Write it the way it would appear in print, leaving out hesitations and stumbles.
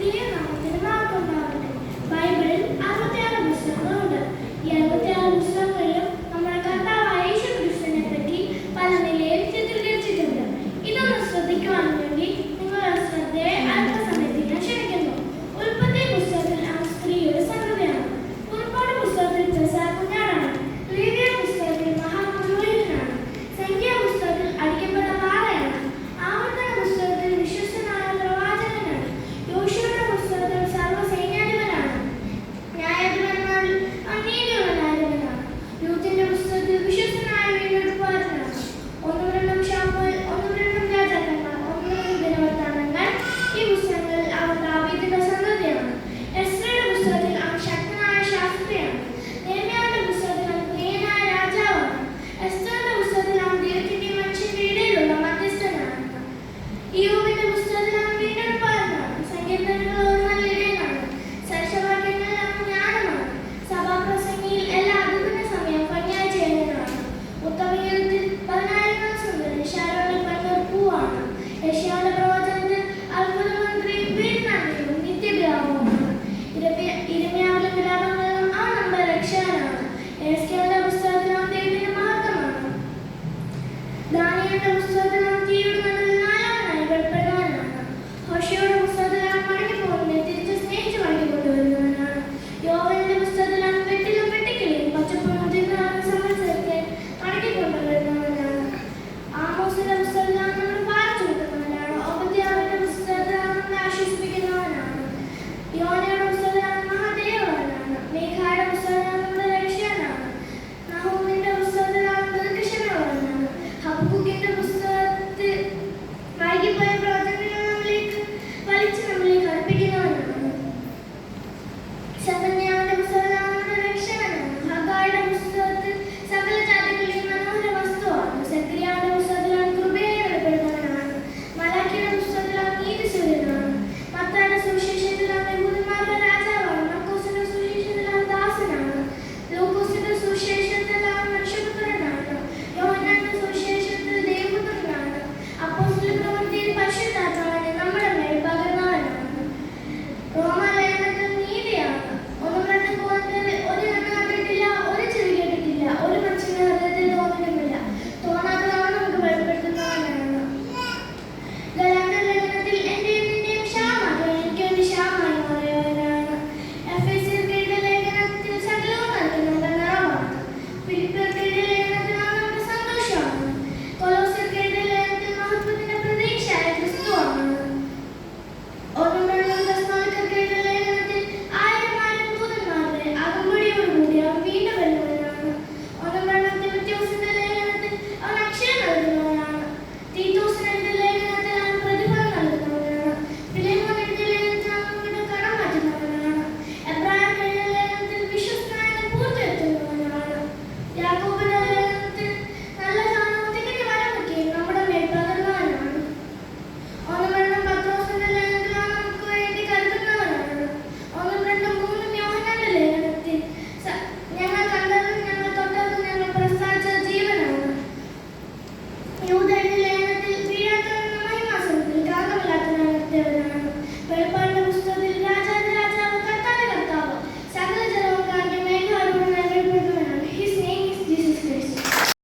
ദൈവനാമത്തിന് മഹത്വമുണ്ടാകട്ടെ. ബൈബിളിൽ 66 പുസ്തകങ്ങളുണ്ട്. ഈ 66 പുസ്തകങ്ങളിലും നമ്മുടെ കർത്താവായ യേശുക്രിസ്തുവിനെ പറ്റി പല നിലയിൽ ചിത്രീകരിച്ചിട്ടുണ്ട്. ഇതൊന്ന് ശ്രദ്ധിക്കുവാൻ വേണ്ടി നിങ്ങളുടെ ശ്രദ്ധയെ അല്പസമയത്ത് ഞാൻ ക്ഷണിക്കുന്നു. ഉൽപ്പത്തി പുസ്തകത്തിൽ ആ സ്ത്രീ ഒരു സംഗതിയാണ്. പുറപ്പാട് പുസ്തകത്തിൽ പെസഹ കുഞ്ഞാടാണ്. ലേവ്യ പുസ്തകത്തിൽ മഹാപുരോഹിതനാണ്. സംഖ്യാ പുസ്തകത്തിൽ അടിക്കപ്പെട്ട പാറയാണ്. ആവർത്തന പുസ്തകത്തിൽ വിശ്വസ്തനായ പ്രവാചകനാണ്. യോശുവയുടെ പുസ്തകത്തിൽ സർവ്വസൈന്യാധിപനാണ്. ന്യായാധിപന്മാരിൽ നീതിയുള്ള ന്യായാധിപനാണ്. രൂത്തിന്റെ പുസ്തകത്തിൽ വിശ്വസ്തനായ വീണ്ടെടുപ്പുകാരനാണ്. ഒന്നുവരണം ശമൂവേൽ, ഒന്നുവരണം രാജാക്കന്മാർ, ഒന്നുവരണം ദിനവൃത്താന്തങ്ങൾ. ഈ പുസ്തകങ്ങളിൽ അവർ ദാവീദിന്റെ സന്തതിയാണ്. എസ്രയുടെ പുസ്തകത്തിൽ അവൻ ശക്തനായ ശാസ്ത്രിയാണ്. നെഹെമ്യാവിന്റെ പുസ്തകത്തിൽ അവൻ പ്രിയനായ രാജാവാണ്. എസ്തേറിന്റെ പുസ്തകത്തിൽ അവൻ ദൈവത്തിന്റെയും മനുഷ്യന്റെ ഇടയിലുള്ള മധ്യസ്ഥനാണ്. ഇയ്യോബിന്റെ